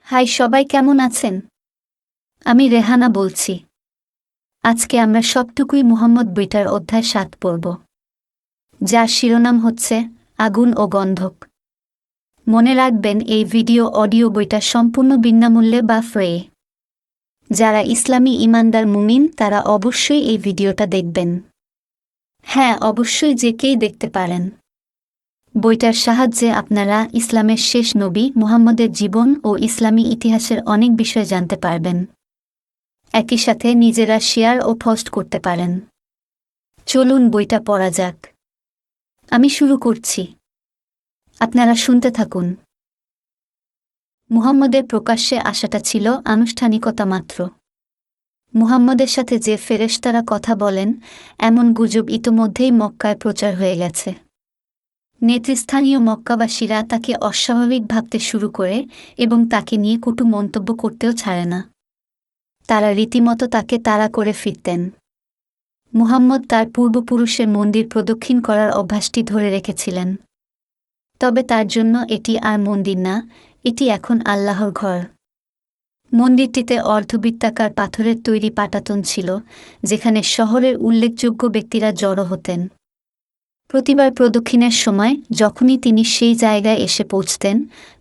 High সবাই, কেমন আছেন? আমি রেহানা বলছি। আজকে আমরা সবটুকুই মুহাম্মদ বইটার অধ্যায় ৭ পড়ব, যার শিরোনাম হচ্ছে আগুন ও গন্ধক। মনে রাখবেন, এই ভিডিও অডিও বইটা সম্পূর্ণ বিনামূল্যে বা ফ্রি। যারা ইসলামী ইমানদার মুমিন তারা অবশ্যই এই ভিডিওটা দেখবেন। হ্যাঁ, অবশ্যই যে কেই দেখতে পারেন। বইটার সাহায্যে আপনারা ইসলামের শেষ নবী মুহাম্মদের জীবন ও ইসলামী ইতিহাসের অনেক বিষয় জানতে পারবেন। একই সাথে নিজেরা শেয়ার ও পোস্ট করতে পারেন। চলুন বইটা পড়া যাক। আমি শুরু করছি, আপনারা শুনতে থাকুন। মুহাম্মদের প্রকাশ্যে আসাটা ছিল আনুষ্ঠানিকতা মাত্র। মুহাম্মদের সাথে যে ফেরেশতারা কথা বলেন, এমন গুজব ইতোমধ্যেই মক্কায় প্রচার হয়ে গেছে। নেতৃস্থানীয় মক্কাবাসীরা তাকে অস্বাভাবিক ভাবতে শুরু করে এবং তাকে নিয়ে কটু মন্তব্য করতেও ছাড়ে না। তারা রীতিমতো তাকে তাড়া করে ফিরতেন। মুহাম্মদ তার পূর্বপুরুষের মন্দির প্রদক্ষিণ করার অভ্যাসটি ধরে রেখেছিলেন। তবে তার জন্য এটি আর মন্দির না, এটি এখন আল্লাহর ঘর। মন্দিরটিতে অর্ধবৃত্তাকার পাথরের তৈরি পাটাতন ছিল, যেখানে শহরের উল্লেখযোগ্য ব্যক্তিরা জড়ো হতেন। প্রতিবার প্রদক্ষিণের সময় যখনই তিনি সেই জায়গায় এসে পৌঁছতেন,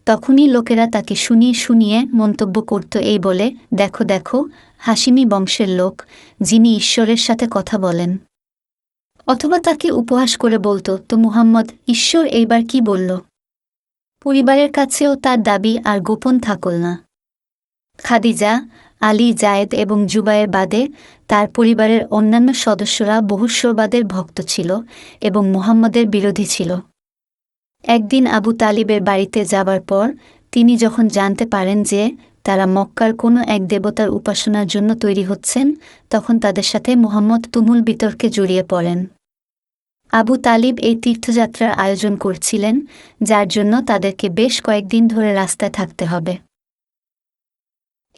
তখনই লোকেরা তাকে শুনিয়ে শুনিয়ে মন্তব্য করত এই বলে, দেখো দেখো, হাশিমি বংশের লোক, যিনি ঈশ্বরের সাথে কথা বলেন। অথবা তাকে উপহাস করে বলতো, তো মুহাম্মদ, ঈশ্বর এইবার কি বলল? পরিবারের কাছেও তার দাবি আর গোপন থাকল না। খাদিজা, আলী, জায়েদ এবং জুবায়ের বাদে তার পরিবারের অন্যান্য সদস্যরা বহুশ্বরবাদের ভক্ত ছিল এবং মুহাম্মদের বিরোধী ছিল। একদিন আবু তালিবের বাড়িতে যাবার পর তিনি যখন জানতে পারেন যে তারা মক্কার কোনো এক দেবতার উপাসনার জন্য তৈরি হচ্ছেন, তখন তাদের সাথে মুহাম্মদ তুমুল বিতর্কে জড়িয়ে পড়েন। আবু তালিব এই তীর্থযাত্রার আয়োজন করছিলেন, যার জন্য তাদেরকে বেশ কয়েকদিন ধরে রাস্তায় থাকতে হবে।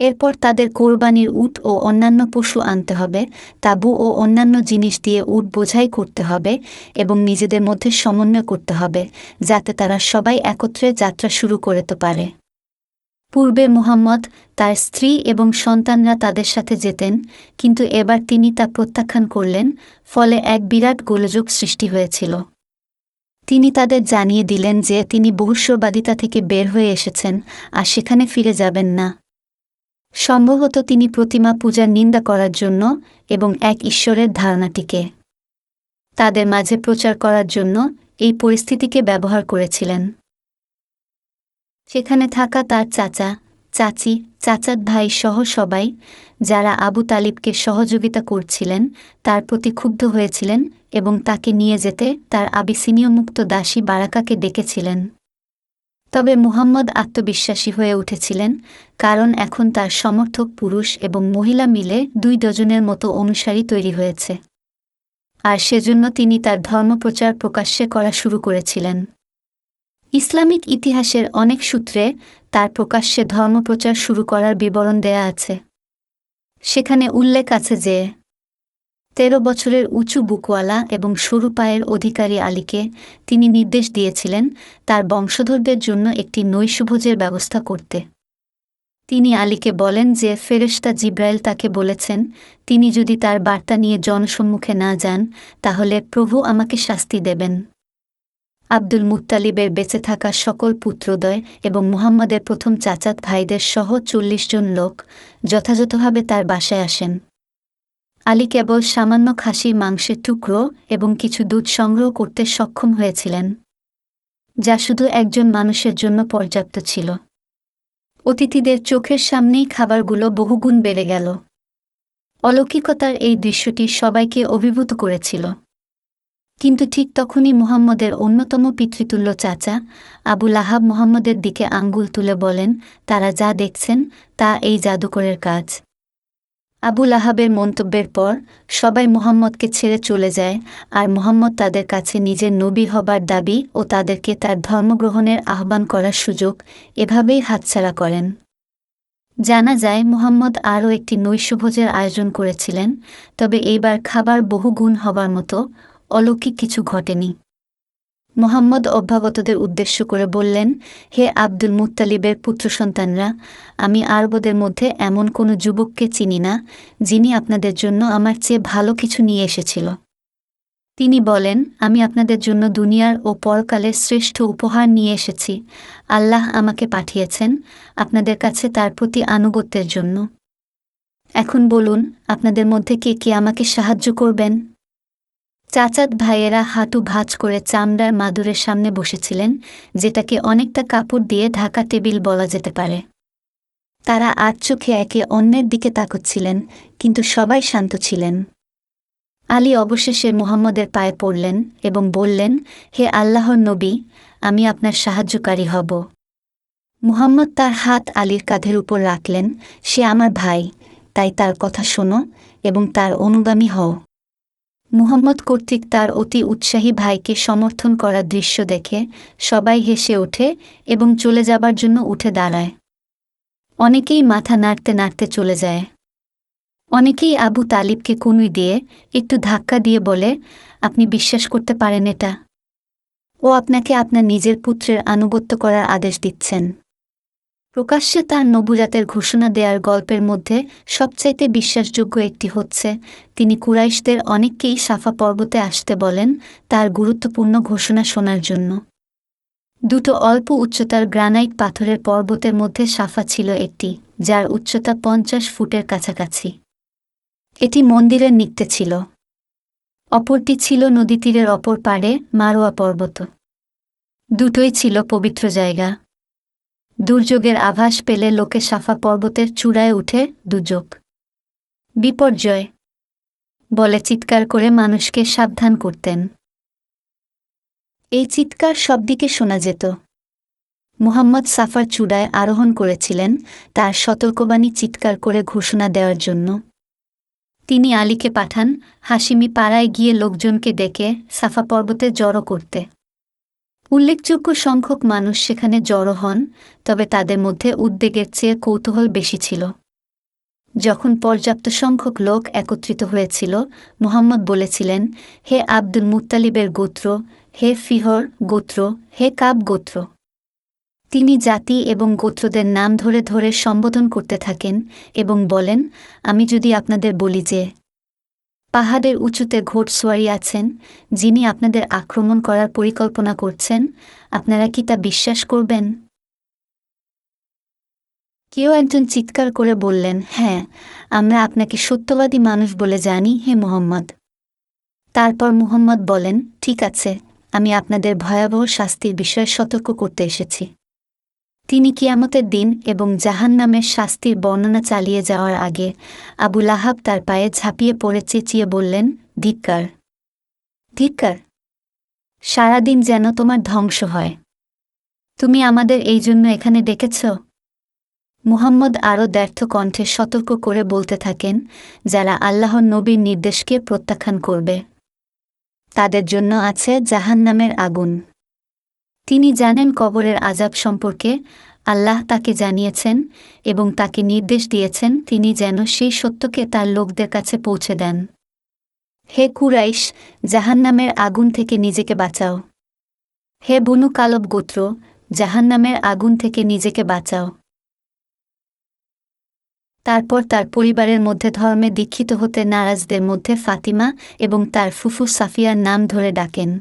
এরপর তাদের কোরবানির উট ও অন্যান্য পশু আনতে হবে, তাঁবু ও অন্যান্য জিনিস দিয়ে উট বোঝাই করতে হবে এবং নিজেদের মধ্যে সমন্বয় করতে হবে, যাতে তারা সবাই একত্রে যাত্রা শুরু করতে পারে। পূর্বে মুহাম্মদ, তার স্ত্রী এবং সন্তানরা তাদের সাথে যেতেন, কিন্তু এবার তিনি তা প্রত্যাখ্যান করলেন, ফলে এক বিরাট গোলযোগ সৃষ্টি হয়েছিল। তিনি তাদের জানিয়ে দিলেন যে তিনি বহুশ্বরবাদিতা থেকে বের হয়ে এসেছেন আর সেখানে ফিরে যাবেন না। সম্ভবত তিনি প্রতিমা পূজার নিন্দা করার জন্য এবং এক ঈশ্বরের ধারণাটিকে তাদের মাঝে প্রচার করার জন্য এই পরিস্থিতিকে ব্যবহার করেছিলেন। সেখানে থাকা তার চাচা, চাচি, চাচাত ভাই সহ সবাই, যারা আবু তালিবকে সহযোগিতা করছিলেন, তার প্রতি ক্ষুব্ধ হয়েছিলেন এবং তাকে নিয়ে যেতে তার আবিসিনীয় মুক্ত দাসী বারাকাকে ডেকেছিলেন। তবে মুহাম্মদ আত্মবিশ্বাসী হয়ে উঠেছিলেন, কারণ এখন তার সমর্থক পুরুষ এবং মহিলা মিলে 2 ডজনের মতো অনুসারী তৈরি হয়েছে, আর সেজন্য তিনি তার ধর্মপ্রচার প্রকাশ্যে করা শুরু করেছিলেন। ইসলামিক ইতিহাসের অনেক সূত্রে তার প্রকাশ্যে ধর্মপ্রচার শুরু করার বিবরণ দেয়া আছে। সেখানে উল্লেখ আছে যে 13 বছরের উঁচু বুকওয়ালা এবং সরু পায়ের অধিকারী আলীকে তিনি নির্দেশ দিয়েছিলেন তার বংশধরদের জন্য একটি নৈশভোজের ব্যবস্থা করতে। তিনি আলীকে বলেন যে ফেরেশতা জিব্রাইল তাকে বলেছেন, তিনি যদি তার বার্তা নিয়ে জনসম্মুখে না যান, তাহলে প্রভু আমাকে শাস্তি দেবেন। আব্দুল মুত্তালিবের বেঁচে থাকা সকল পুত্রদ্বয় এবং মুহাম্মদের প্রথম চাচাত ভাইদের সহ 40 জন লোক যথাযথভাবে তার বাসায় আসেন। আলী কেবল সামান্য খাসির মাংসের টুকরো এবং কিছু দুধ সংগ্রহ করতে সক্ষম হয়েছিলেন, যা শুধু একজন মানুষের জন্য পর্যাপ্ত ছিল। অতিথিদের চোখের সামনেই খাবারগুলো বহুগুণ বেড়ে গেল। অলৌকিকতার এই দৃশ্যটি সবাইকে অভিভূত করেছিল। কিন্তু ঠিক তখনই মুহাম্মদের অন্যতম পিতৃতুল্য চাচা আবু লাহাব মুহাম্মদের দিকে আঙ্গুল তুলে বলেন, তারা যা দেখছেন তা এই জাদুকরের কাজ। আবু লাহাবের মন্তব্যের পর সবাই মুহাম্মদকে ছেড়ে চলে যায়, আর মুহাম্মদ তাদের কাছে নিজের নবী হবার দাবি ও তাদেরকে তার ধর্মগ্রহণের আহ্বান করার সুযোগ এভাবেই হাতছাড়া করেন। জানা যায় মুহাম্মদ আরও একটি নৈশভোজের আয়োজন করেছিলেন, তবে এইবার খাবার বহুগুণ হবার মতো অলৌকিক কিছু ঘটেনি। মুহাম্মদ অভ্যাগতদের উদ্দেশ্য করে বললেন, হে আব্দুল মুত্তালিবের পুত্র সন্তানরা, আমি আরবদের মধ্যে এমন কোনো যুবককে চিনি না যিনি আপনাদের জন্য আমার চেয়ে ভালো কিছু নিয়ে এসেছিল। তিনি বলেন, আমি আপনাদের জন্য দুনিয়ার ও পরকালের শ্রেষ্ঠ উপহার নিয়ে এসেছি। আল্লাহ আমাকে পাঠিয়েছেন আপনাদের কাছে তার প্রতি আনুগত্যের জন্য। এখন বলুন, আপনাদের মধ্যে কে কে আমাকে সাহায্য করবেন? চাচাত ভাইয়েরা হাঁটু ভাঁজ করে চামড়ার মাদুরের সামনে বসেছিলেন, যেটাকে অনেকটা কাপড় দিয়ে ঢাকা টেবিল বলা যেতে পারে। তারা আট চোখে একে অন্যের দিকে তাকাচ্ছিলেন, কিন্তু সবাই শান্ত ছিলেন। আলী অবশেষে মুহাম্মদের পায়ে পড়লেন এবং বললেন, হে আল্লাহর নবী, আমি আপনার সাহায্যকারী হব। মুহাম্মদ তার হাত আলীর কাঁধের উপর রাখলেন। সে আমার ভাই, তাই তার কথা শোনো এবং তার অনুগামী হও। মুহাম্মদ কর্তৃক তার অতি উৎসাহী ভাইকে সমর্থন করার দৃশ্য দেখে সবাই হেসে ওঠে এবং চলে যাবার জন্য উঠে দাঁড়ায়। অনেকেই মাথা নাড়তে নাড়তে চলে যায়। অনেকেই আবু তালিবকে কনুই দিয়ে একটু ধাক্কা দিয়ে বলে, আপনি বিশ্বাস করতে পারেন এটা? ও আপনাকে আপনার নিজের পুত্রের আনুগত্য করার আদেশ দিচ্ছেন। প্রকাশ্যে তার নবুজাতের ঘোষণা দেওয়ার গল্পের মধ্যে সবচাইতে বিশ্বাসযোগ্য একটি হচ্ছে, তিনি কুরাইশদের অনেককেই সাফা পর্বতে আসতে বলেন তার গুরুত্বপূর্ণ ঘোষণা শোনার জন্য। দুটো অল্প উচ্চতার গ্রানাইট পাথরের পর্বতের মধ্যে সাফা ছিল একটি, যার উচ্চতা 50 ফুটের কাছাকাছি। এটি মন্দিরের নিকটে ছিল। অপরটি ছিল নদীতীরের অপর পাড়ে মারোয়া পর্বত। দুটোই ছিল পবিত্র জায়গা। দুর্যোগের আভাস পেলে লোকে সাফা পর্বতের চূড়ায় উঠে দুর্যোগ, বিপর্যয় বলে চিৎকার করে মানুষকে সাবধান করতেন। এই চিৎকার সবদিকে শোনা যেত। মুহাম্মদ সাফার চূড়ায় আরোহণ করেছিলেন তার সতর্কবাণী চিৎকার করে ঘোষণা দেওয়ার জন্য। তিনি আলীকে পাঠান হাশিমি পাড়ায় গিয়ে লোকজনকে ডেকে সাফা পর্বতে জড়ো করতে। উল্লেখযোগ্য সংখ্যক মানুষ সেখানে জড়ো হন, তবে তাদের মধ্যে উদ্বেগের চেয়ে কৌতূহল বেশি ছিল। যখন পর্যাপ্ত সংখ্যক লোক একত্রিত হয়েছিল, মুহাম্মদ বলেছিলেন, হে আব্দুল মুত্তালিবের গোত্র, হে ফিহর গোত্র, হে কাব গোত্র। তিনি জাতি এবং গোত্রদের নাম ধরে ধরে সম্বোধন করতে থাকেন এবং বলেন, আমি যদি আপনাদের বলি যে পাহাড়ের উঁচুতে ঘোড়সওয়ারি আছেন, যিনি আপনাদের আক্রমণ করার পরিকল্পনা করছেন, আপনারা কি তা বিশ্বাস করবেন? কেউ একজন চিৎকার করে বললেন, হ্যাঁ, আমরা আপনাকে সত্যবাদী মানুষ বলে জানি, হে মুহাম্মদ। তারপর মুহাম্মদ বলেন, ঠিক আছে, আমি আপনাদের ভয়াবহ শাস্তির বিষয়ে সতর্ক করতে এসেছি। তিনি কিয়ামতের দিন এবং জাহান্নামের শাস্তির বর্ণনা চালিয়ে যাওয়ার আগে আবু লাহাব তার পায়ে ঝাঁপিয়ে পড়ে চেঁচিয়ে বললেন, ধিক্কার, ধিক্কার! সারাদিন যেন তোমার ধ্বংস হয়। তুমি আমাদের এই জন্য এখানে ডেকেছ? মুহাম্মদ আরও দ্ব্যর্থ কণ্ঠে সতর্ক করে বলতে থাকেন, যারা আল্লাহর নবীর নির্দেশকে প্রত্যাখ্যান করবে তাদের জন্য আছে জাহান্নামের আগুন। তিনি জানেন কবরের আযাব সম্পর্কে, আল্লাহ তাকে জানিয়েছেন এবং তাকে নির্দেশ দিয়েছেন তিনি যেন সেই সত্যকে তার লোকদের কাছে পৌঁছে দেন। হে কুরাইশ, জাহান্নামের আগুন থেকে নিজেকে বাঁচাও। হে বনু কালব গোত্র, জাহান্নামের আগুন থেকে নিজেকে বাঁচাও। তারপর তার পরিবারের মধ্যে ধর্মে দীক্ষিত হতে নারাজদের মধ্যে ফাতিমা এবং তার ফুফু সাফিয়ার নাম ধরে ডাকেন।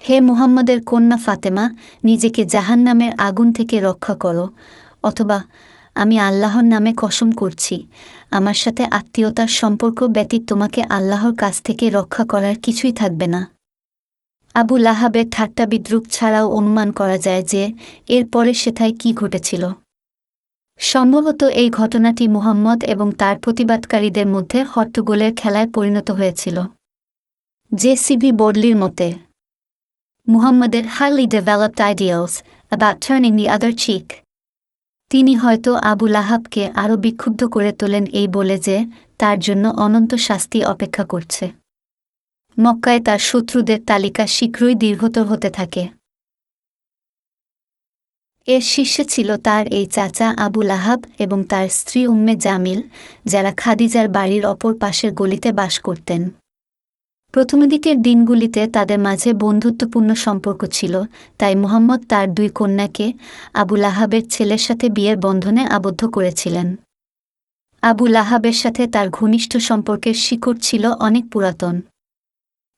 হে মুহাম্মদের কন্যা ফাতেমা, নিজেকে জাহান্নামের আগুন থেকে রক্ষা করো, অথবা আমি আল্লাহর নামে কসম করছি, আমার সাথে আত্মীয়তার সম্পর্ক ব্যতীত তোমাকে আল্লাহর কাছ থেকে রক্ষা করার কিছুই থাকবে না। আবু লাহাবের ঠাট্টা বিদ্রুপ ছাড়াও অনুমান করা যায় যে এরপরে সেথায় কি ঘটেছিল। সম্ভবত এই ঘটনাটি মুহাম্মদ এবং তার প্রতিবাদকারীদের মধ্যে হট্টগোলের খেলায় পরিণত হয়েছিল। জে.সি.বি. বোর্ডলির মতে, মুহাম্মদের highly developed ideals about turning the other cheek। তিনি হয়তো আবু লাহাবকে আরও বিক্ষুব্ধ করে তোলেন এই বলে যে তার জন্য অনন্ত শাস্তি অপেক্ষা করছে। মক্কায় তার শত্রুদের তালিকা শীঘ্রই দীর্ঘতর হতে থাকে। এর শীর্ষে ছিল তার এই চাচা আবু লাহাব এবং তার স্ত্রী উম্মে জামিল, যারা খাদিজার বাড়ির অপর পাশের গলিতে বাস করতেন। প্রথম দিকের দিনগুলিতে তাদের মাঝে বন্ধুত্বপূর্ণ সম্পর্ক ছিল, তাই মুহাম্মদ তার 2 কন্যাকে আবু লাহাবের ছেলের সাথে বিয়ের বন্ধনে আবদ্ধ করেছিলেন। আবু লাহাবের সাথে তার ঘনিষ্ঠ সম্পর্কের শিকড় ছিল অনেক পুরাতন।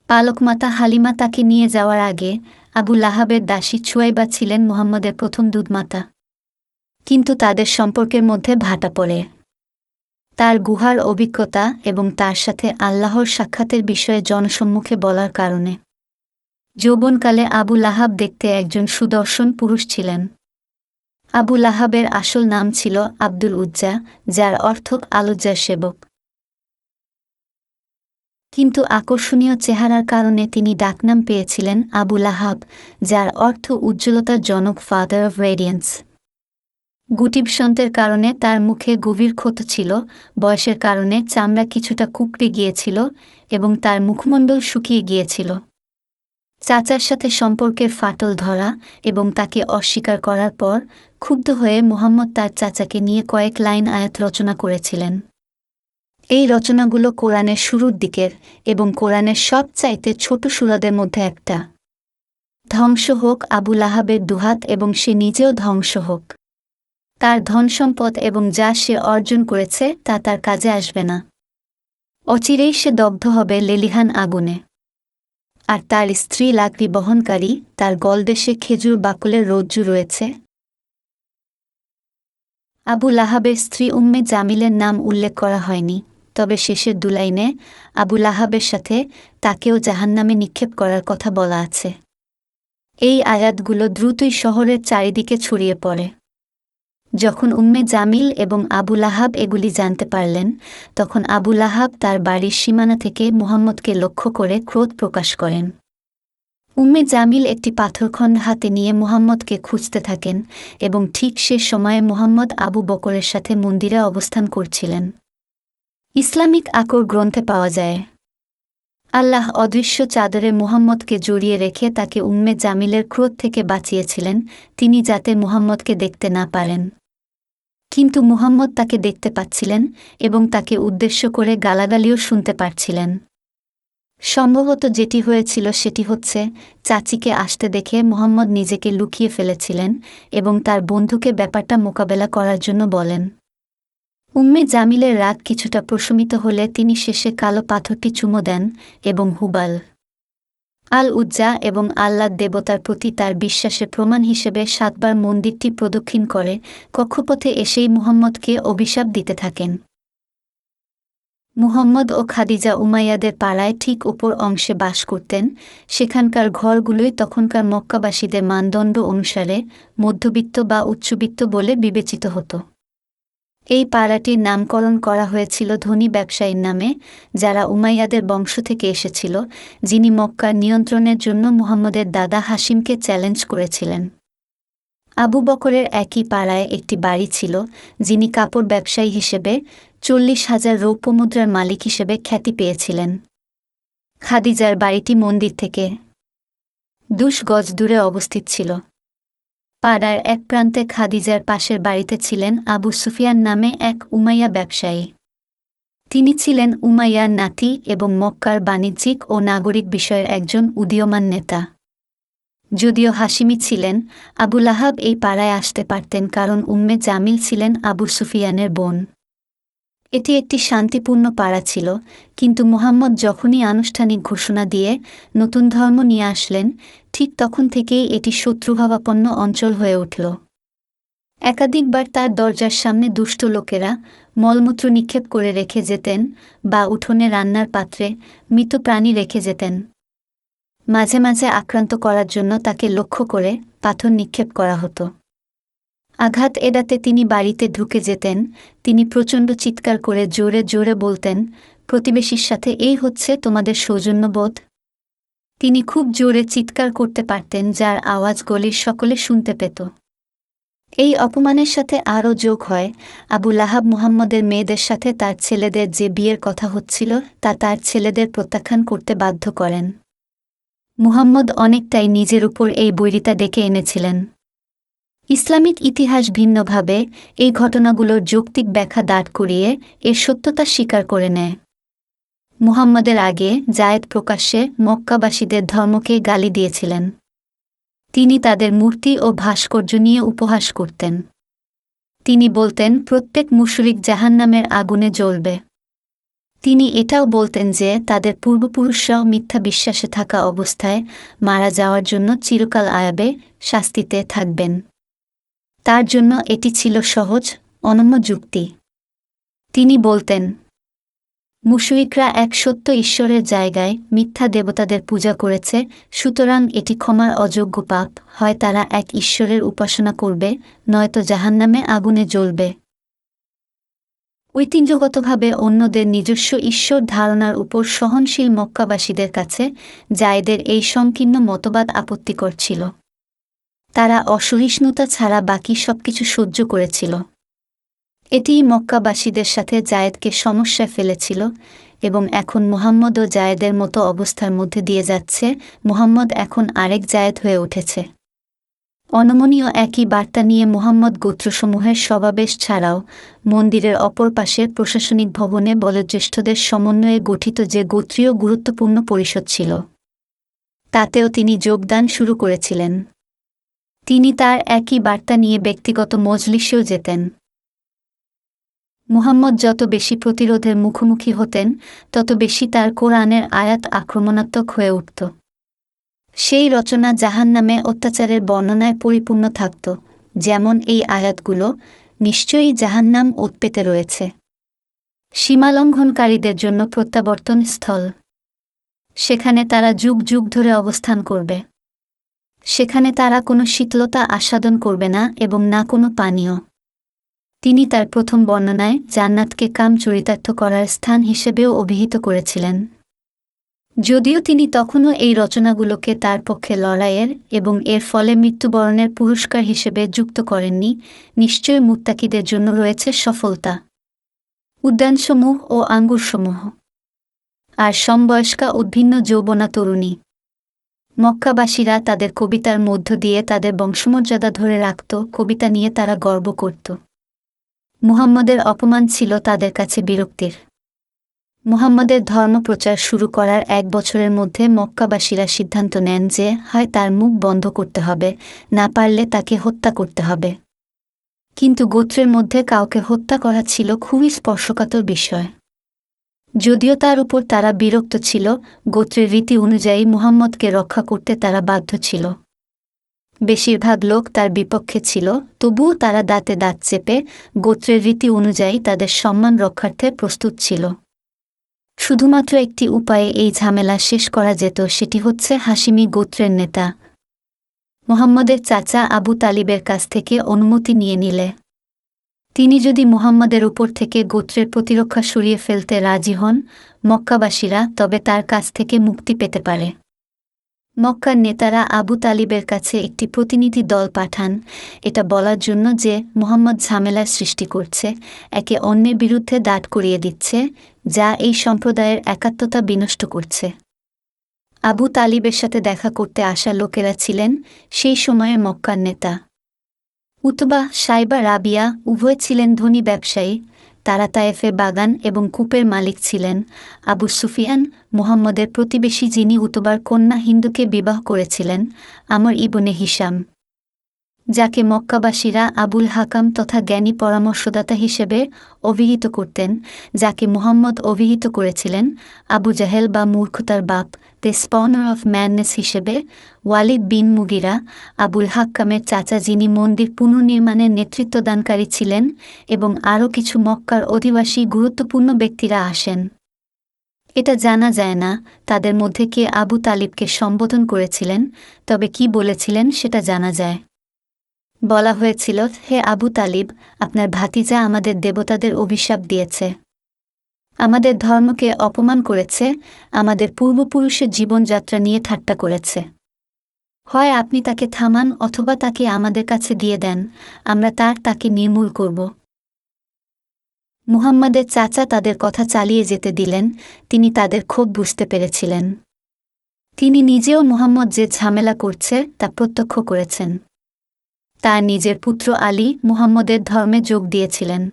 পালকমাতা হালিমা তাকে নিয়ে যাওয়ার আগে আবু লাহাবের দাসী ছুয়াইবা ছিলেন মুহাম্মদের প্রথম দুধমাতা। কিন্তু তাদের সম্পর্কের মধ্যে ভাটা পড়ে তার গুহার অভিজ্ঞতা এবং তার সাথে আল্লাহর সাক্ষাতের বিষয়ে জনসম্মুখে বলার কারণে। যৌবনকালে আবু লাহাব দেখতে একজন সুদর্শন পুরুষ ছিলেন। আবু লাহাবের আসল নাম ছিল আব্দুল উজ্জা, যার অর্থ আলুজ্জার সেবক। কিন্তু আকর্ষণীয় চেহারার কারণে তিনি ডাকনাম পেয়েছিলেন আবু লাহাব, যার অর্থ উজ্জ্বলতার জনক, ফাদার অব রেডিয়েন্স। গুটিবসন্তের কারণে তার মুখে গভীর ক্ষত ছিল, বয়সের কারণে চামড়া কিছুটা কুঁকড়ে গিয়েছিল এবং তার মুখমণ্ডল শুকিয়ে গিয়েছিল। চাচার সাথে সম্পর্কের ফাটল ধরা এবং তাকে অস্বীকার করার পর ক্ষুব্ধ হয়ে মুহাম্মদ তার চাচাকে নিয়ে কয়েক লাইন আয়াত রচনা করেছিলেন। এই রচনাগুলো কোরআনের শুরুর দিকের এবং কোরআনের সবচাইতে ছোট সূরাদের মধ্যে একটা। ধ্বংস হোক আবু লাহাবের দুহাত এবং সে নিজেও ধ্বংস হোক। তার ধনসম্পদ এবং যা সে অর্জন করেছে তা তার কাজে আসবে না। অচিরেই সে দগ্ধ হবে লেলিহান আগুনে। আর তার স্ত্রী লাকড়ি বহনকারী, তার গলদেশে খেজুর বাকলের রজ্জু রয়েছে। আবু লাহাবের স্ত্রী উম্মে জামিলের নাম উল্লেখ করা হয়নি, তবে শেষের 2 লাইনে আবু লাহাবের সাথে তাকেও জাহান্নামে নিক্ষেপ করার কথা বলা আছে। এই আয়াতগুলো দ্রুতই শহরের চারিদিকে ছড়িয়ে পড়ে। যখন উম্মে জামিল এবং আবু লাহাব এগুলি জানতে পারলেন, তখন আবু লাহাব তার বাড়ির সীমানা থেকে মুহাম্মদকে লক্ষ্য করে ক্রোধ প্রকাশ করেন। উম্মে জামিল একটি পাথরখণ্ড হাতে নিয়ে মুহাম্মদকে খুঁজতে থাকেন এবং ঠিক সে সময়ে মুহাম্মদ আবু বকরের সাথে মন্দিরে অবস্থান করছিলেন। ইসলামিক আকর গ্রন্থে পাওয়া যায়, আল্লাহ অদৃশ্য চাদরে মুহাম্মদকে জড়িয়ে রেখে তাকে উম্মে জামিলের ক্রোধ থেকে বাঁচিয়েছিলেন, তিনি যাতে মুহাম্মদকে দেখতে না পারেন। কিন্তু মুহাম্মদ তাকে দেখতে পাচ্ছিলেন এবং তাকে উদ্দেশ্য করে গালাগালিও শুনতে পারছিলেন। সম্ভবত যেটি হয়েছিল সেটি হচ্ছে, চাচিকে আসতে দেখে মুহাম্মদ নিজেকে লুকিয়ে ফেলেছিলেন এবং তার বন্ধুকে ব্যাপারটা মোকাবেলা করার জন্য বলেন। উম্মে জামিলের রাগ কিছুটা প্রশমিত হলে তিনি শেষে কালো পাথরটি চুমো দেন এবং হুবাল, আল উজ্জা এবং আল্লাহ দেবতার প্রতি তার বিশ্বাসের প্রমাণ হিসেবে 7 বার মন্দিরটি প্রদক্ষিণ করে কক্ষপথে এসেই মুহাম্মদকে অভিশাপ দিতে থাকেন। মুহাম্মদ ও খাদিজা উমাইয়াদের পাড়ায় ঠিক উপর অংশে বাস করতেন। সেখানকার ঘরগুলোই তখনকার মক্কাবাসীদের মানদণ্ড অনুসারে মধ্যবিত্ত বা উচ্চবিত্ত বলে বিবেচিত হতো। এই পাড়াটির নামকরণ করা হয়েছিল ধনী ব্যবসায়ীর নামে, যারা উমাইয়াদের বংশ থেকে এসেছিল, যিনি মক্কার নিয়ন্ত্রণের জন্য মুহাম্মদের দাদা হাশিমকে চ্যালেঞ্জ করেছিলেন। আবু বকরের একই পাড়ায় একটি বাড়ি ছিল, যিনি কাপড় ব্যবসায়ী হিসেবে 40,000 রৌপ্য মুদ্রার মালিক হিসেবে খ্যাতি পেয়েছিলেন। খাদিজার বাড়িটি মন্দির থেকে 2 গজ দূরে অবস্থিত ছিল। পাড়ার এক প্রান্তে খাদিজার পাশের বাড়িতে ছিলেন আবু সুফিয়ান নামে এক উমাইয়া ব্যবসায়ী। তিনি ছিলেন উমাইয়ার নাতি এবং মক্কার বাণিজ্যিক ও নাগরিক বিষয়ের একজন উদীয়মান নেতা। যদিও হাশিমি ছিলেন, আবু লাহাব এই পাড়ায় আসতে পারতেন কারণ উম্মে জামিল ছিলেন আবু সুফিয়ানের বোন। এটি একটি শান্তিপূর্ণ পাড়া ছিল, কিন্তু মুহাম্মদ যখনই আনুষ্ঠানিক ঘোষণা দিয়ে নতুন ধর্ম নিয়ে আসলেন, ঠিক তখন থেকেই এটি শত্রুভাবাপন্ন অঞ্চল হয়ে উঠল। একাধিকবার তার দরজার সামনে দুষ্ট লোকেরা মলমূত্র নিক্ষেপ করে রেখে যেতেন বা উঠোনে রান্নার পাত্রে মৃত প্রাণী রেখে যেতেন। মাঝে মাঝে আক্রান্ত করার জন্য তাকে লক্ষ্য করে পাথর নিক্ষেপ করা হতো। আঘাত এড়াতে তিনি বাড়িতে ঢুকে যেতেন। তিনি প্রচণ্ড চিৎকার করে জোরে জোরে বলতেন, প্রতিবেশীর সাথে এই হচ্ছে তোমাদের সৌজন্যবোধ। তিনি খুব জোরে চিৎকার করতে পারতেন, যার আওয়াজ গলির সকলে শুনতে পেত। এই অপমানের সাথে আরও যোগ হয়, আবু লাহাব মুহাম্মদের মেয়েদের সাথে তার ছেলেদের যে বিয়ের কথা হচ্ছিল তা তার ছেলেদের প্রত্যাখ্যান করতে বাধ্য করেন। মুহাম্মদ অনেকটাই নিজের উপর এই বৈরিতা ডেকে এনেছিলেন। ইসলামিক ইতিহাস ভিন্নভাবে এই ঘটনাগুলোর যৌক্তিক ব্যাখ্যা দাঁড় করিয়ে এর সত্যতা স্বীকার করে নেয়। মুহাম্মদের আগে জায়েদ প্রকাশ্যে মক্কাবাসীদের ধর্মকে গালি দিয়েছিলেন। তিনি তাদের মূর্তি ও ভাস্কর্য নিয়ে উপহাস করতেন। তিনি বলতেন প্রত্যেক মুশরিক জাহান্নামের আগুনে জ্বলবে। তিনি এটাও বলতেন যে তাদের পূর্বপুরুষরাও মিথ্যা বিশ্বাসে থাকা অবস্থায় মারা যাওয়ার জন্য চিরকাল আয়াবে শাস্তিতে থাকবেন। তার জন্য এটি ছিল সহজ, অনন্য যুক্তি। তিনি বলতেন, মুশরিকরা এক সত্য ঈশ্বরের জায়গায় মিথ্যা দেবতাদের পূজা করেছে, সুতরাং এটি ক্ষমার অযোগ্য পাপ। হয় তারা এক ঈশ্বরের উপাসনা করবে, নয়তো জাহান্নামে আগুনে জ্বলবে। ঐতিহ্যগতভাবে অন্যদের নিজস্ব ঈশ্বর ধারণার উপর সহনশীল মক্কাবাসীদের কাছে জায়েদের এই সংকীর্ণ মতবাদ আপত্তিকর ছিল। তারা অসহিষ্ণুতা ছাড়া বাকি সবকিছু সহ্য করেছিল। এটিই মক্কাবাসীদের সাথে জায়েদকে সমস্যায় ফেলেছিল এবং এখন মুহাম্মদ ও জায়েদের মতো অবস্থার মধ্যে দিয়ে যাচ্ছে। মুহাম্মদ এখন আরেক জায়েদ হয়ে উঠেছে। অনমনীয় একই বার্তা নিয়ে মুহাম্মদ গোত্রসমূহের সমাবেশ ছাড়াও মন্দিরের অপর পাশের প্রশাসনিক ভবনে বয়োজ্যেষ্ঠদের সমন্বয়ে গঠিত যে গোত্রীয় গুরুত্বপূর্ণ পরিষদ ছিল, তাতেও তিনি যোগদান শুরু করেছিলেন। তিনি তার একই বার্তা নিয়ে ব্যক্তিগত মজলিসেও যেতেন। মুহাম্মদ যত বেশি প্রতিরোধের মুখোমুখি হতেন, তত বেশি তার কোরআনের আয়াত আক্রমণাত্মক হয়ে উঠত। সেই রচনা জাহান্নামে অত্যাচারের বর্ণনায় পরিপূর্ণ থাকত, যেমন এই আয়াতগুলো, নিশ্চয়ই জাহান্নাম ওত পেতে রয়েছে। সীমালঙ্ঘনকারীদের জন্য প্রত্যাবর্তন স্থল। সেখানে তারা যুগ যুগ ধরে অবস্থান করবে। সেখানে তারা কোনো শীতলতা আস্বাদন করবে না এবং না কোনো পানীয়। তিনি তার প্রথম বর্ণনায় জান্নাতকে কাম চরিতার্থ করার স্থান হিসেবেও অভিহিত করেছিলেন। যদিও তিনি তখনও এই রচনাগুলোকে তার পক্ষে লড়াইয়ের এবং এর ফলে মৃত্যুবরণের পুরস্কার হিসেবে যুক্ত করেননি, নিশ্চয় মুত্তাকিদের জন্য রয়েছে সফলতা, উদ্যানসমূহ ও আঙ্গুরসমূহ, আর সমবয়স্কা উদ্ভিন্ন যৌবনা তরুণী। মক্কাবাসীরা তাদের কবিতার মধ্য দিয়ে তাদের বংশমর্যাদা ধরে রাখত, কবিতা নিয়ে তারা গর্ব করত। মুহাম্মদের অপমান ছিল তাদের কাছে বিরক্তির। মুহাম্মদের ধর্মপ্রচার শুরু করার 1 বছরের মধ্যে মক্কাবাসীরা সিদ্ধান্ত নেন যে হয় তার মুখ বন্ধ করতে হবে, না পারলে তাকে হত্যা করতে হবে। কিন্তু গোত্রের মধ্যে কাউকে হত্যা করা ছিল খুবই স্পর্শকাতর বিষয়। যদিও তার উপর তারা বিরক্ত ছিল, গোত্রের রীতি অনুযায়ী মুহাম্মদকে রক্ষা করতে তারা বাধ্য ছিল। বেশিরভাগ লোক তার বিপক্ষে ছিল, তবুও তারা দাঁতে দাঁত চেপে গোত্রের রীতি অনুযায়ী তাদের সম্মান রক্ষার্থে প্রস্তুত ছিল। শুধুমাত্র একটি উপায়ে এই ঝামেলা শেষ করা যেত, সেটি হচ্ছে হাশিমি গোত্রের নেতা মুহাম্মদের চাচা আবু তালিবের কাছ থেকে অনুমতি নিয়ে নিলে। তিনি যদি মুহাম্মদের উপর থেকে গোত্রের প্রতিরক্ষা সরিয়ে ফেলতে রাজি হন মক্কাবাসীরা, তবে তার কাছ থেকে মুক্তি পেতে পারে। মক্কার নেতারা আবু তালিবের কাছে একটি প্রতিনিধি দল পাঠান, এটা বলার জন্য যে মুহাম্মদ ঝামেলার সৃষ্টি করছে, একে অন্যের বিরুদ্ধে দাঁড় করিয়ে দিচ্ছে, যা এই সম্প্রদায়ের একাত্মতা বিনষ্ট করছে। আবু তালিবের সাথে দেখা করতে আসা লোকেরা ছিলেন সেই সময়ে মক্কার নেতা উতবা, সাইবা, রাবিয়া, উভয় ছিলেন ধনী ব্যবসায়ী। তারা তায়েফে বাগান এবং কূপের মালিক ছিলেন। আবু সুফিয়ান, মুহাম্মদের প্রতিবেশী, যিনি উতবার কন্যা হিন্দুকে বিবাহ করেছিলেন, আমর ইবনে হিশাম, যাকে মক্কাবাসীরা আবুল হাকাম তথা জ্ঞানী পরামর্শদাতা হিসেবে অভিহিত করতেন, যাকে মুহাম্মদ অভিহিত করেছিলেন আবু জাহেল বা মূর্খতার বাপ, দ্য স্পনার অফ ম্যাননেস হিসেবে, ওয়ালিদ বিন মুগিরা, আবুল হাক্কামের চাচা, যিনি মন্দির পুনর্নির্মাণের নেতৃত্বদানকারী ছিলেন, এবং আরও কিছু মক্কার অধিবাসী গুরুত্বপূর্ণ ব্যক্তিরা আসেন। এটা জানা যায় না তাদের মধ্যে কে আবু তালিবকে সম্বোধন করেছিলেন, তবে কি বলেছিলেন সেটা জানা যায়। বলা হয়েছিল, হে আবু তালিব, আপনার ভাতিজা আমাদের দেবতাদের অভিশাপ দিয়েছে, আমাদের ধর্মকে অপমান করেছে, আমাদের পূর্বপুরুষের জীবনযাত্রা নিয়ে ঠাট্টা করেছে। হয় আপনি তাকে থামান অথবা তাকে আমাদের কাছে দিয়ে দেন, আমরা তাকে নির্মূল করব। মুহাম্মদের চাচা তাদের কথা চালিয়ে যেতে দিলেন, তিনি তাদের ক্ষোভ বুঝতে পেরেছিলেন। তিনি নিজেও মুহাম্মদ যে ঝামেলা করছে তা প্রত্যক্ষ করেছেন। তার নিজের পুত্র আলী মুহাম্মদের ধর্মে যোগ দিয়েছিলেন।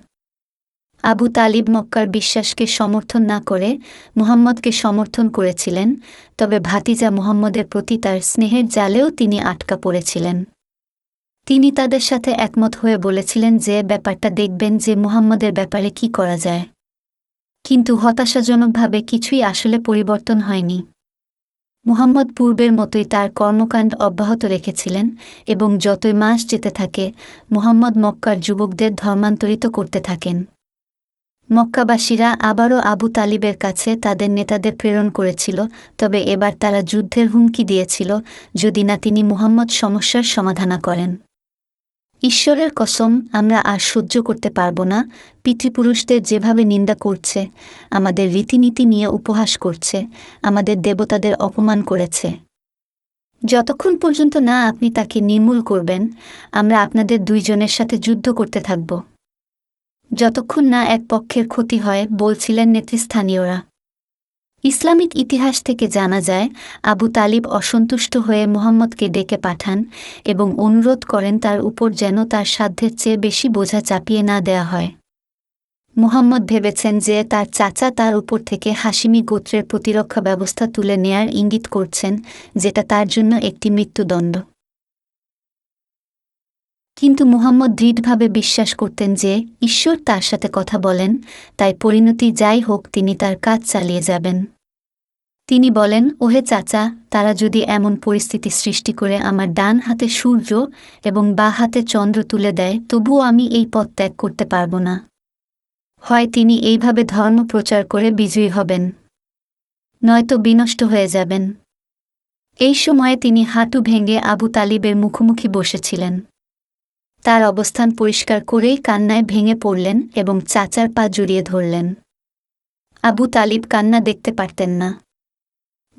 আবু তালিব মক্কার বিশ্বাসকে সমর্থন না করে মুহাম্মদকে সমর্থন করেছিলেন, তবে ভাতিজা মুহাম্মদের প্রতি তার স্নেহের জালেও তিনি আটকা পড়েছিলেন। তিনি তাদের সাথে একমত হয়ে বলেছিলেন যে ব্যাপারটা দেখবেন যে মুহাম্মদের ব্যাপারে কি করা যায়। কিন্তু হতাশাজনকভাবে কিছুই আসলে পরিবর্তন হয়নি। মুহাম্মদ পূর্বের মতোই তার কর্মকাণ্ড অব্যাহত রেখেছিলেন এবং যতই মাস যেতে থাকে মুহাম্মদ মক্কার যুবকদের ধর্মান্তরিত করতে থাকেন। মক্কাবাসীরা আবারও আবু তালিবের কাছে তাদের নেতাদের প্রেরণ করেছিল, তবে এবার তারা যুদ্ধের হুমকি দিয়েছিল যদি না তিনি মুহাম্মদ সমস্যার সমাধান করেন। ঈশ্বরের কসম, আমরা আর সহ্য করতে পারব না। পিতৃপুরুষদের যেভাবে নিন্দা করছে, আমাদের রীতিনীতি নিয়ে উপহাস করছে, আমাদের দেবতাদের অপমান করেছে। যতক্ষণ পর্যন্ত না আপনি তাকে নির্মূল করবেন, আমরা আপনাদের দুইজনের সাথে যুদ্ধ করতে থাকব, যতক্ষণ না এক পক্ষের ক্ষতি হয়, বলছিলেন নেতৃস্থানীয়রা। ইসলামিক ইতিহাস থেকে জানা যায়, আবু তালিব অসন্তুষ্ট হয়ে মুহাম্মদকে ডেকে পাঠান এবং অনুরোধ করেন তার উপর যেন তার সাধ্যের চেয়ে বেশি বোঝা চাপিয়ে না দেয়া হয়। মুহাম্মদ ভেবেছেন যে তার চাচা তার উপর থেকে হাশিমি গোত্রের প্রতিরক্ষা ব্যবস্থা তুলে নেয়ার ইঙ্গিত করছেন, যেটা তার জন্য একটি মৃত্যুদণ্ড। কিন্তু মুহাম্মদ দৃঢ়ভাবে বিশ্বাস করতেন যে ঈশ্বর তার সাথে কথা বলেন, তাই পরিণতি যাই হোক তিনি তার কাজ চালিয়ে যাবেন। তিনি বলেন, ওহে চাচা, তারা যদি এমন পরিস্থিতি সৃষ্টি করে আমার ডান হাতে সূর্য এবং বাঁ হাতে চন্দ্র তুলে দেয়, তবুও আমি এই পথ ত্যাগ করতে পারব না। হয় তিনি এইভাবে ধর্ম প্রচার করে বিজয়ী হবেন, নয়তো বিনষ্ট হয়ে যাবেন। এই সময়ে তিনি হাঁটু ভেঙে আবু তালিবের মুখোমুখি বসেছিলেন। তার অবস্থান পরিষ্কার করেই কান্নায় ভেঙে পড়লেন এবং চাচার পা জড়িয়ে ধরলেন। আবু তালিব কান্না দেখতে পারতেন না।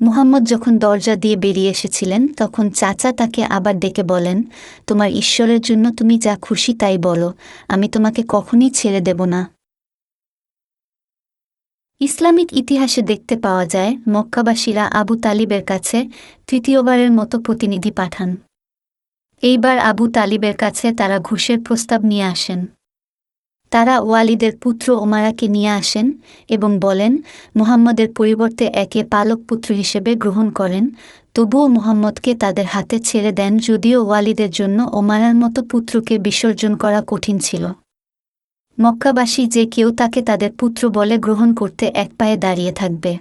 মুহাম্মদ যখন দরজা দিয়ে বেরিয়ে এসেছিলেন, তখন চাচা তাকে আবার ডেকে বলেন, তোমার ঈশ্বরের জন্য তুমি যা খুশি তাই বলো, আমি তোমাকে কখনই ছেড়ে দেব না। ইসলামিক ইতিহাসে দেখতে পাওয়া যায়, মক্কাবাসীরা আবু তালিবের কাছে তৃতীয়বারের মতো প্রতিনিধি পাঠান। এইবার আবু তালিবের কাছে তারা ঘুষের প্রস্তাব নিয়ে আসেন। তারা ওয়ালিদের পুত্র ওমারাকে নিয়ে আসেন এবং বলেন, মুহাম্মদের পরিবর্তে একে পালক পুত্র হিসেবে গ্রহণ করেন। তবুও মুহাম্মদকে তাদের হাতে ছেড়ে দেন, যদিও ওয়ালিদের জন্য ওমারার মতো পুত্রকে বিসর্জন করা কঠিন ছিল। মক্কাবাসী যে কেউ তাকে তাদের পুত্র বলে গ্রহণ করতে এক পায়ে দাঁড়িয়ে থাকবে।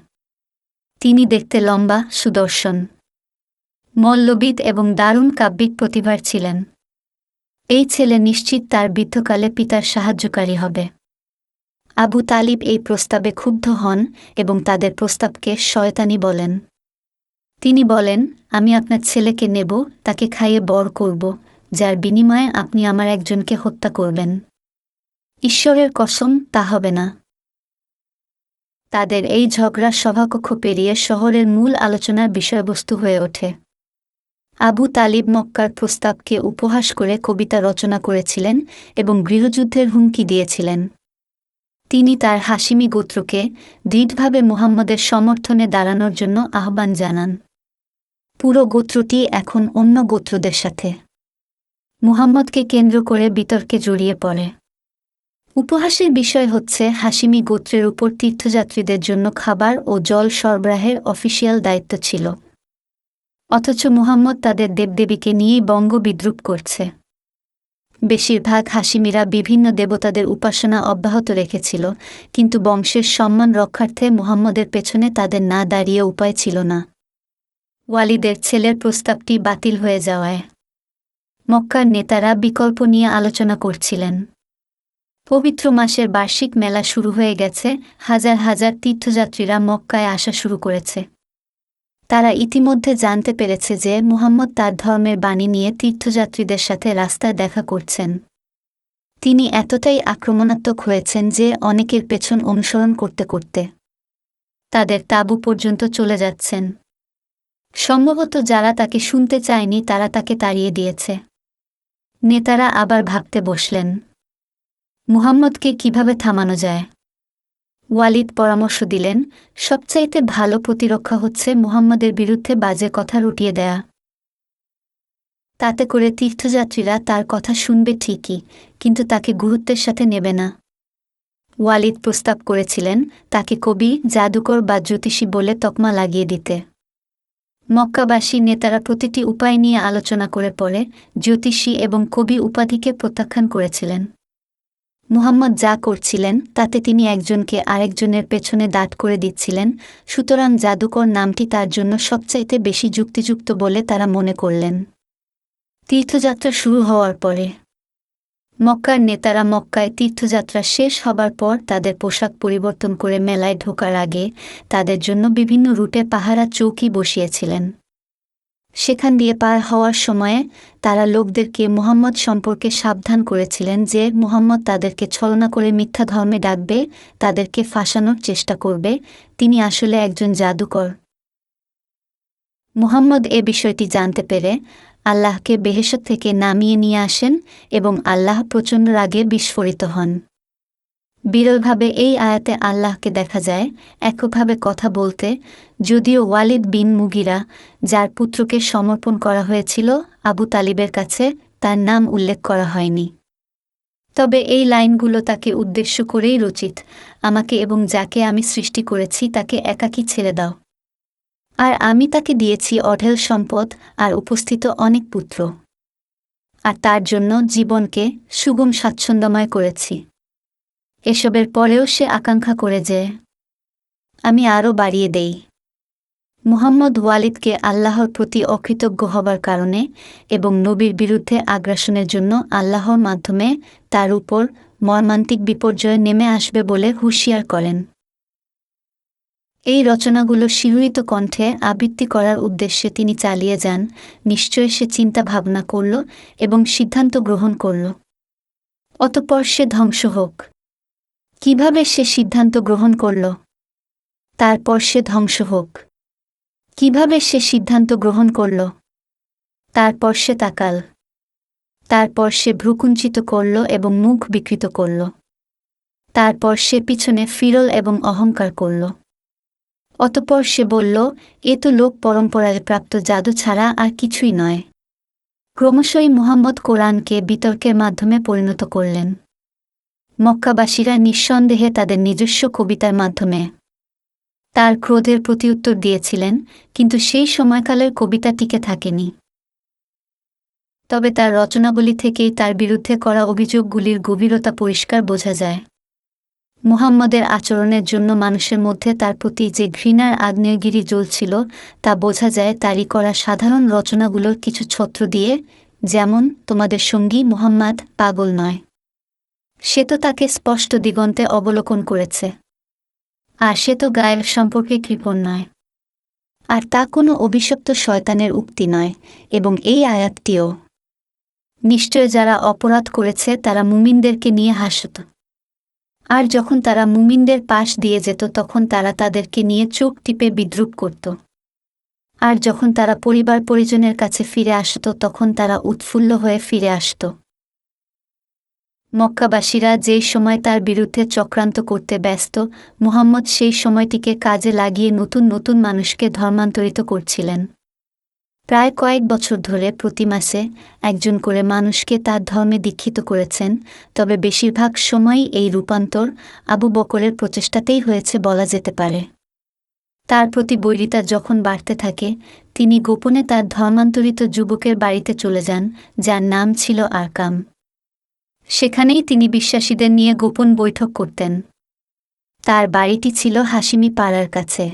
তিনি দেখতে লম্বা, সুদর্শন, মল্লবিদ এবং দারুণ কাব্যিক প্রতিভার ছিলেন। এই ছেলে নিশ্চিত তার বৃদ্ধকালে পিতার সাহায্যকারী হবে। আবু তালিব এই প্রস্তাবে ক্ষুব্ধ হন এবং তাদের প্রস্তাবকে শয়তানি বলেন। তিনি বলেন, আমি আপনার ছেলেকে নেব, তাকে খাইয়ে বড় করব, যার বিনিময়ে আপনি আমার একজনকে হত্যা করবেন। ঈশ্বরের কসম, তা হবে না। তাদের এই ঝগড়া সভাকক্ষ পেরিয়ে শহরের মূল আলোচনার বিষয়বস্তু হয়ে ওঠে। আবু তালিব মক্কার প্রস্তাবকে উপহাস করে কবিতা রচনা করেছিলেন এবং গৃহযুদ্ধের হুমকি দিয়েছিলেন। তিনি তার হাশিমি গোত্রকে দৃঢ়ভাবে মুহাম্মদের সমর্থনে দাঁড়ানোর জন্য আহ্বান জানান। পুরো গোত্রটি এখন অন্য গোত্রদের সাথে মুহাম্মদকে কেন্দ্র করে বিতর্কে জড়িয়ে পড়ে। উপহাসের বিষয় হচ্ছে, হাশিমি গোত্রের উপর তীর্থযাত্রীদের জন্য খাবার ও জল সরবরাহের অফিসিয়াল দায়িত্ব ছিল, অথচ মুহাম্মদ তাদের দেবদেবীকে নিয়েই বঙ্গ বিদ্রুপ করছে। বেশিরভাগ হাশিমিরা বিভিন্ন দেবতাদের উপাসনা অব্যাহত রেখেছিল, কিন্তু বংশের সম্মান রক্ষার্থে মুহাম্মদের পেছনে তাদের না দাঁড়িয়ে উপায় ছিল না। ওয়ালিদের ছেলের প্রস্তাবটি বাতিল হয়ে যাওয়ায় মক্কার নেতারা বিকল্প নিয়ে আলোচনা করছিলেন। পবিত্র মাসের বার্ষিক মেলা শুরু হয়ে গেছে, হাজার হাজার তীর্থযাত্রীরা মক্কায় আসা শুরু করেছে। তারা ইতিমধ্যে জানতে পেরেছে যে মুহাম্মদ তার ধর্মের বাণী নিয়ে তীর্থযাত্রীদের সাথে রাস্তায় দেখা করছেন। তিনি এতটাই আক্রমণাত্মক হয়েছেন যে অনেকের পেছন অনুসরণ করতে করতে তাদের তাঁবু পর্যন্ত চলে যাচ্ছেন। সম্ভবত যারা তাকে শুনতে চায়নি তারা তাকে তাড়িয়ে দিয়েছে। নেতারা আবার ভাবতে বসলেন, মুহাম্মদকে কিভাবে থামানো যায়। ওয়ালিদ পরামর্শ দিলেন, সবচাইতে ভালো প্রতিরক্ষা হচ্ছে মুহাম্মদের বিরুদ্ধে বাজে কথা রটিয়ে দেয়া। তাতে করে তীর্থযাত্রীরা তার কথা শুনবে ঠিকই, কিন্তু তাকে গুরুত্বের সাথে নেবে না। ওয়ালিদ প্রস্তাব করেছিলেন তাকে কবি, জাদুকর বা জ্যোতিষী বলে তকমা লাগিয়ে দিতে। মক্কাবাসী নেতারা প্রতিটি উপায় নিয়ে আলোচনা করে পরে জ্যোতিষী এবং কবি উপাধিকে প্রত্যাখ্যান করেছিলেন। মুহাম্মদ যা করছিলেন তাতে তিনি একজনকে আরেকজনের পেছনে দাঁড় করে দিচ্ছিলেন, সুতরাং জাদুকর নামটি তার জন্য সবচাইতে বেশি যুক্তিযুক্ত বলে তারা মনে করলেন। তীর্থযাত্রা শুরু হওয়ার পরে মক্কার নেতারা মক্কায় তীর্থযাত্রা শেষ হবার পর তাদের পোশাক পরিবর্তন করে মেলায় ঢোকার আগে তাদের জন্য বিভিন্ন রুটে পাহারা চৌকি বসিয়েছিলেন। সেখান দিয়ে পার হওয়ার সময়ে তারা লোকদেরকে মুহাম্মদ সম্পর্কে সাবধান করেছিলেন যে মুহাম্মদ তাদেরকে ছলনা করে মিথ্যা ধর্মে ডাকবে, তাদেরকে ফাঁসানোর চেষ্টা করবে, তিনি আসলে একজন জাদুকর। মুহাম্মদ এ বিষয়টি জানতে পেরে আল্লাহকে বেহেশত থেকে নামিয়ে নিয়ে আসেন এবং আল্লাহ প্রচণ্ড রাগে বিস্ফোরিত হন। বিরলভাবে এই আয়াতে আল্লাহকে দেখা যায় একভাবে কথা বলতে, যদিও ওয়ালিদ বিন মুগিরা, যার পুত্রকে সমর্পণ করা হয়েছিল আবু তালিবের কাছে, তার নাম উল্লেখ করা হয়নি। তবে এই লাইনগুলো তাকে উদ্দেশ্য করেই রচিত, আমাকে এবং যাকে আমি সৃষ্টি করেছি তাকে একাকী ছেড়ে দাও, আর আমি তাকে দিয়েছি অঢেল সম্পদ আর উপস্থিত অনেক পুত্র, আর তার জন্য জীবনকে সুগম স্বাচ্ছন্দ্যময় করেছি। এসবের পরেও সে আকাঙ্ক্ষা করে যে আমি আরও বাড়িয়ে দেই। মুহাম্মদ ওয়ালিদকে আল্লাহর প্রতি অকৃতজ্ঞ হবার কারণে এবং নবীর বিরুদ্ধে আগ্রাসনের জন্য আল্লাহর মাধ্যমে তার উপর মর্মান্তিক বিপর্যয় নেমে আসবে বলে হুঁশিয়ার করেন। এই রচনাগুলো শিহরিত কণ্ঠে আবৃত্তি করার উদ্দেশ্যে তিনি চালিয়ে যান। নিশ্চয় সে চিন্তা ভাবনা করল এবং সিদ্ধান্ত গ্রহণ করল। অতঃপর সে ধ্বংস হোক। কিভাবে সে সিদ্ধান্ত গ্রহণ করল? তারপর সে ধ্বংস হোক। কিভাবে সে সিদ্ধান্ত গ্রহণ করল? তারপর সে তাকাল। তারপর সে ভ্রুকুঞ্চিত করল এবং মুখ বিকৃত করল। তারপর সে পিছনে ফিরল এবং অহংকার করল। অতঃপর সে বলল, এ তো লোক পরম্পরায় প্রাপ্ত জাদু ছাড়া আর কিছুই নয়। ক্রমশই মুহাম্মদ কোরআনকে বিতর্কের মাধ্যমে পরিণত করলেন। মক্কাবাসীরা নিঃসন্দেহে তাদের নিজস্ব কবিতার মাধ্যমে তার ক্রোধের প্রতিউত্তর দিয়েছিলেন, কিন্তু সেই সময়কালের কবিতা টিকে থাকেনি। তবে তার রচনাবলী থেকেই তার বিরুদ্ধে করা অভিযোগগুলির গভীরতা পরিষ্কার বোঝা যায়। মুহাম্মদের আচরণের জন্য মানুষের মধ্যে তার প্রতি যে ঘৃণার আগ্নেয়গিরি জ্বলছিল তা বোঝা যায় তারই করা সাধারণ রচনাগুলোর কিছু ছত্র দিয়ে, যেমন তোমাদের সঙ্গী মুহাম্মদ পাগল নয়, সে তো তাকে স্পষ্ট দিগন্তে অবলোকন করেছে, আর সে তো গায়েব সম্পর্কে কৃপণ নয়, আর তা কোনো অভিশপ্ত শয়তানের উক্তি নয়, এবং এই আয়াতটিও নিশ্চয় যারা অপরাধ করেছে তারা মুমিনদেরকে নিয়ে হাসত, আর যখন তারা মুমিনদের পাশ দিয়ে যেত তখন তারা তাদেরকে নিয়ে চোখ টিপে বিদ্রূপ করত, আর যখন তারা পরিবার পরিজনের কাছে ফিরে আসত তখন তারা উৎফুল্ল হয়ে ফিরে আসত। মক্কাবাসীরা যেই সময় তার বিরুদ্ধে চক্রান্ত করতে ব্যস্ত, মুহাম্মদ সেই সময়টিকে কাজে লাগিয়ে নতুন নতুন মানুষকে ধর্মান্তরিত করছিলেন। প্রায় কয়েক বছর ধরে প্রতি মাসে একজন করে মানুষকে তার ধর্মে দীক্ষিত করেছেন, তবে বেশিরভাগ সময়ই এই রূপান্তর আবু বকরের প্রচেষ্টাতেই হয়েছে বলা যেতে পারে। তার প্রতি বৈরিতা যখন বাড়তে থাকে, তিনি গোপনে তার ধর্মান্তরিত যুবকের বাড়িতে চলে যান, যার নাম ছিল আরকাম। সেখানেই তিনি বিশ্বাসীদের নিয়ে গোপন বৈঠক করতেন। তার বাড়িটি ছিল হাশিমি পাড়ার কাছে,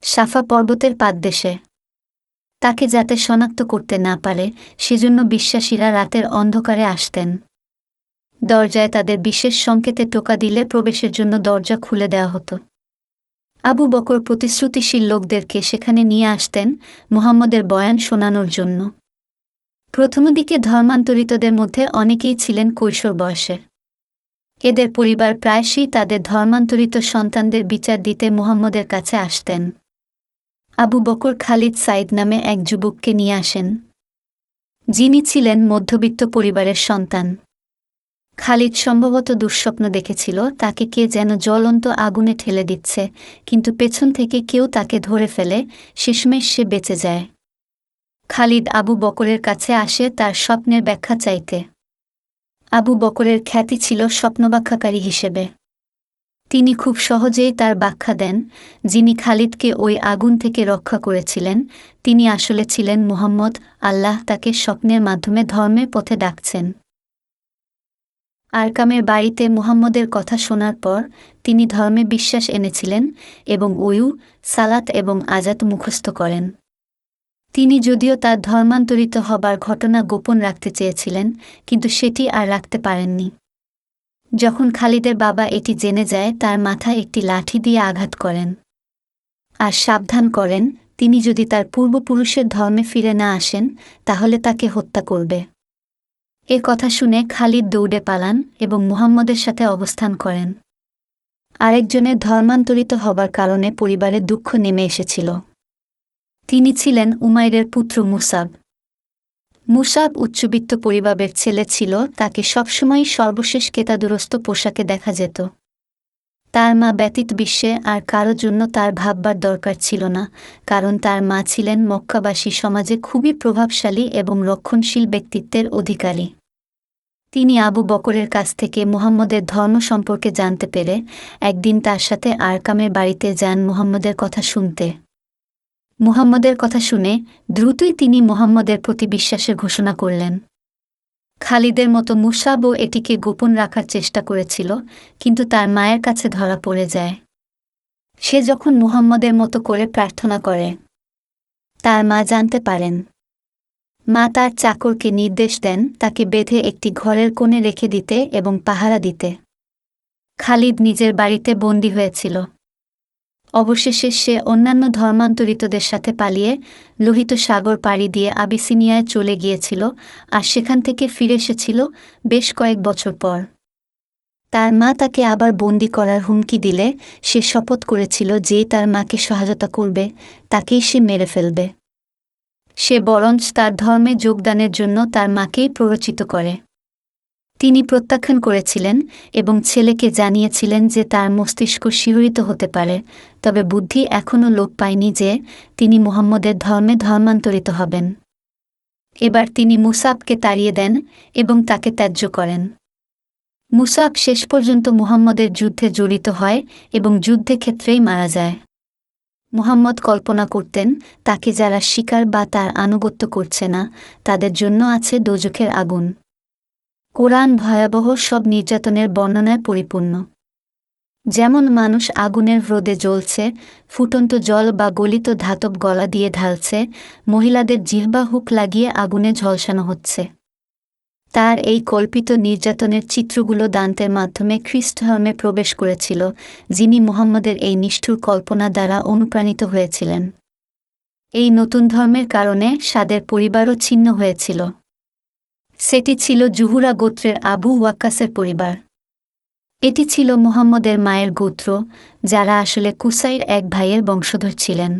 সাফা পর্বতের পাদদেশে। তাকে যাতে শনাক্ত করতে না পারে সেজন্য বিশ্বাসীরা রাতের অন্ধকারে আসতেন। দরজায় তাদের বিশেষ সংকেতে টোকা দিলে প্রবেশের জন্য দরজা খুলে দেওয়া হতো। আবু বকর প্রতিশ্রুতিশীল লোকদেরকে সেখানে নিয়ে আসতেন মুহাম্মদের বয়ান শোনানোর জন্য। প্রথম দিকে ধর্মান্তরিতদের মধ্যে অনেকেই ছিলেন কৈশোর বয়সে। এদের পরিবার প্রায়শই তাদের ধর্মান্তরিত সন্তানদের বিচার দিতে মুহাম্মদের কাছে আসতেন। আবু বকর খালিদ সাইদ নামে এক যুবককে নিয়ে আসেন, যিনি ছিলেন মধ্যবিত্ত পরিবারের সন্তান। খালিদ সম্ভবত দুঃস্বপ্ন দেখেছিল, তাকে কে যেন জ্বলন্ত আগুনে ঠেলে দিচ্ছে, কিন্তু পেছন থেকে কেউ তাকে ধরে ফেলে, শেষমেশ সে বেঁচে যায়। খালিদ আবু বকরের কাছে আসে তার স্বপ্নের ব্যাখ্যা চাইতে। আবু বকরের খ্যাতি ছিল স্বপ্নব্যাখ্যাকারী হিসেবে। তিনি খুব সহজেই তার ব্যাখ্যা দেন, যিনি খালিদকে ওই আগুন থেকে রক্ষা করেছিলেন তিনি আসলে ছিলেন মুহাম্মদ। আল্লাহ তাকে স্বপ্নের মাধ্যমে ধর্মের পথে ডাকছেন। আরকামের বাড়িতে মুহাম্মদের কথা শোনার পর তিনি ধর্মে বিশ্বাস এনেছিলেন এবং ওয়ু, সালাত এবং আজাত মুখস্থ করেন। তিনি যদিও তার ধর্মান্তরিত হবার ঘটনা গোপন রাখতে চেয়েছিলেন, কিন্তু সেটি আর রাখতে পারেননি। যখন খালিদের বাবা এটি জেনে যায় তার মাথায় একটি লাঠি দিয়ে আঘাত করেন আর সাবধান করেন তিনি যদি তার পূর্বপুরুষের ধর্মে ফিরে না আসেন তাহলে তাকে হত্যা করবে। এ কথা শুনে খালিদ দৌড়ে পালান এবং মুহাম্মদের সাথে অবস্থান করেন। আরেকজনের ধর্মান্তরিত হবার কারণে পরিবারে দুঃখ নেমে এসেছিল। তিনি ছিলেন উমাইরের পুত্র মুসাব। মুসাব উচ্চবিত্ত পরিবারের ছেলে ছিল, তাকে সবসময় সর্বশেষ কেতাদুরস্ত পোশাকে দেখা যেত। তার মা ব্যতীত বিশ্বে আর কারো জন্য তার ভাববার দরকার ছিল না, কারণ তার মা ছিলেন মক্কাবাসী সমাজে খুবই প্রভাবশালী এবং রক্ষণশীল ব্যক্তিত্বের অধিকারী। তিনি আবু বকরের কাছ থেকে মুহাম্মদের ধর্ম সম্পর্কে জানতে পেরে একদিন তার সাথে আরকামের বাড়িতে যান মুহাম্মদের কথা শুনতে। মুহাম্মদের কথা শুনে দ্রুতই তিনি মুহাম্মদের প্রতি বিশ্বাসের ঘোষণা করলেন। খালিদের মতো মুসাবও এটিকে গোপন রাখার চেষ্টা করেছিল, কিন্তু তার মায়ের কাছে ধরা পড়ে যায়। সে যখন মুহাম্মদের মতো করে প্রার্থনা করে, তার মা জানতে পারেন। মা তার চাকরকে নির্দেশ দেন তাকে বেঁধে একটি ঘরের কোণে রেখে দিতে এবং পাহারা দিতে। খালিদ নিজের বাড়িতে বন্দী হয়েছিল। অবশেষে সে অন্যান্য ধর্মান্তরিতদের সাথে পালিয়ে লোহিত সাগর পাড়ি দিয়ে আবিসিনিয়ায় চলে গিয়েছিল আর সেখান থেকে ফিরে এসেছিল বেশ কয়েক বছর পর। তার মা তাকে আবার বন্দী করার হুমকি দিলে সে শপথ করেছিল যে তার মাকে সহায়তা করবে তাকেই সে মেরে ফেলবে। সে বরঞ্চ তার ধর্মে যোগদানের জন্য তার মাকেই প্ররোচিত করে। তিনি প্রত্যাখ্যান করেছিলেন এবং ছেলেকে জানিয়েছিলেন যে তার মস্তিষ্ক শিহরিত হতে পারে, তবে বুদ্ধি এখনও লোপ পায়নি যে তিনি মুহাম্মদের ধর্মে ধর্মান্তরিত হবেন। এবার তিনি মুসাবকে তাড়িয়ে দেন এবং তাকে ত্যায্য করেন। মুসাব শেষ পর্যন্ত মুহাম্মদের যুদ্ধে জড়িত হয় এবং যুদ্ধে ক্ষেত্রেই মারা যায়। মুহাম্মদ কল্পনা করতেন তাকে যারা স্বীকার বা তার আনুগত্য করছে না তাদের জন্য আছে দোজখের আগুন। কোরআন ভয়াবহ সব নির্যাতনের বর্ণনায় পরিপূর্ণ। যেমন মানুষ আগুনের হ্রদে জ্বলছে, ফুটন্ত জল বা গলিত ধাতব গলা দিয়ে ঢালছে, মহিলাদের জিহ্বা হুক লাগিয়ে আগুনে ঝলসানো হচ্ছে। তার এই কল্পিত নির্যাতনের চিত্রগুলো দান্তের মাধ্যমে খ্রিস্ট ধর্মে প্রবেশ করেছিল, যিনি মুহাম্মদের এই নিষ্ঠুর কল্পনা দ্বারা অনুপ্রাণিত হয়েছিলেন। এই নতুন ধর্মের কারণে সাদের পরিবারও ছিন্ন হয়েছিল। সেটি ছিল জুহুরা গোত্রের আবু ওয়াক্কাসের পরিবার। এটি ছিল মুহাম্মদের মায়ের গোত্র, যারা আসলে কুসাইর এক ভাইয়ের বংশধর ছিলেন।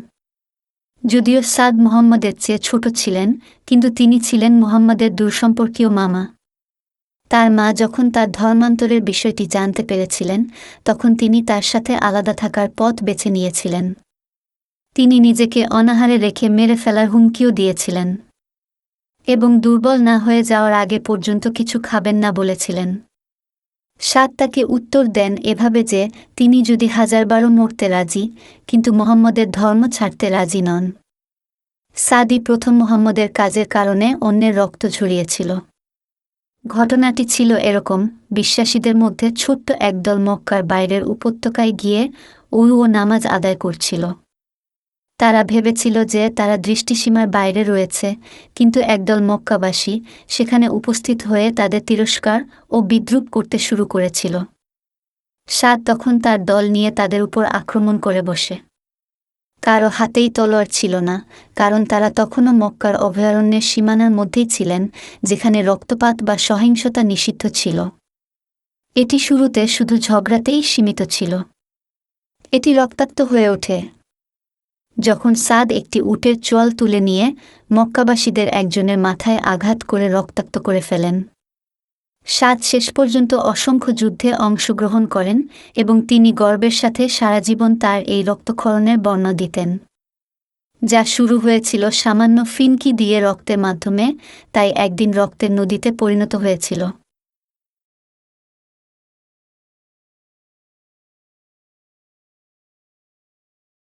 যদিও সাদ মুহাম্মদের চেয়ে ছোট ছিলেন, কিন্তু তিনি ছিলেন মুহাম্মদের দূরসম্পর্কীয় মামা। তার মা যখন তার ধর্মান্তরের বিষয়টি জানতে পেরেছিলেন তখন তিনি তার সাথে আলাদা থাকার পথ বেছে নিয়েছিলেন। তিনি নিজেকে অনাহারে রেখে মেরে ফেলার হুমকিও দিয়েছিলেন এবং দুর্বল না হয়ে যাওয়ার আগে পর্যন্ত কিছু খাবেন না বলেছিলেন। সাদ তাকে উত্তর দেন এভাবে যে তিনি যদি 1000 মরতে রাজি, কিন্তু মুহাম্মদের ধর্ম ছাড়তে রাজি নন। সাদই প্রথম মুহাম্মদের কাজের কারণে অন্যের রক্ত ঝরিয়েছিল। ঘটনাটি ছিল এরকম: বিশ্বাসীদের মধ্যে ছোট্ট একদল মক্কার বাইরের উপত্যকায় গিয়ে ওযু ও নামাজ আদায় করছিল। তারা ভেবেছিল যে তারা দৃষ্টিসীমার বাইরে রয়েছে, কিন্তু একদল মক্কাবাসী সেখানে উপস্থিত হয়ে তাদের তিরস্কার ও বিদ্রূপ করতে শুরু করেছিল। সাদ তখন তার দল নিয়ে তাদের উপর আক্রমণ করে বসে। কারো হাতেই তলোয়ার ছিল না, কারণ তারা তখনও মক্কার অভয়ারণ্যের সীমানার মধ্যেই ছিলেন, যেখানে রক্তপাত বা সহিংসতা নিষিদ্ধ ছিল। এটি শুরুতে শুধু ঝগড়াতেই সীমিত ছিল। এটি রক্তাক্ত হয়ে ওঠে যখন সাদ একটি উটের চোয়াল তুলে নিয়ে মক্কাবাসীদের একজনের মাথায় আঘাত করে রক্তাক্ত করে ফেলেন। সাদ শেষ পর্যন্ত অসংখ্য যুদ্ধে অংশগ্রহণ করেন এবং তিনি গর্বের সাথে সারা জীবন তার এই রক্তক্ষরণের বর্ণনা দিতেন, যা শুরু হয়েছিল সামান্য ফিনকি দিয়ে রক্তের মাধ্যমে, তাই একদিন রক্তের নদীতে পরিণত হয়েছিল।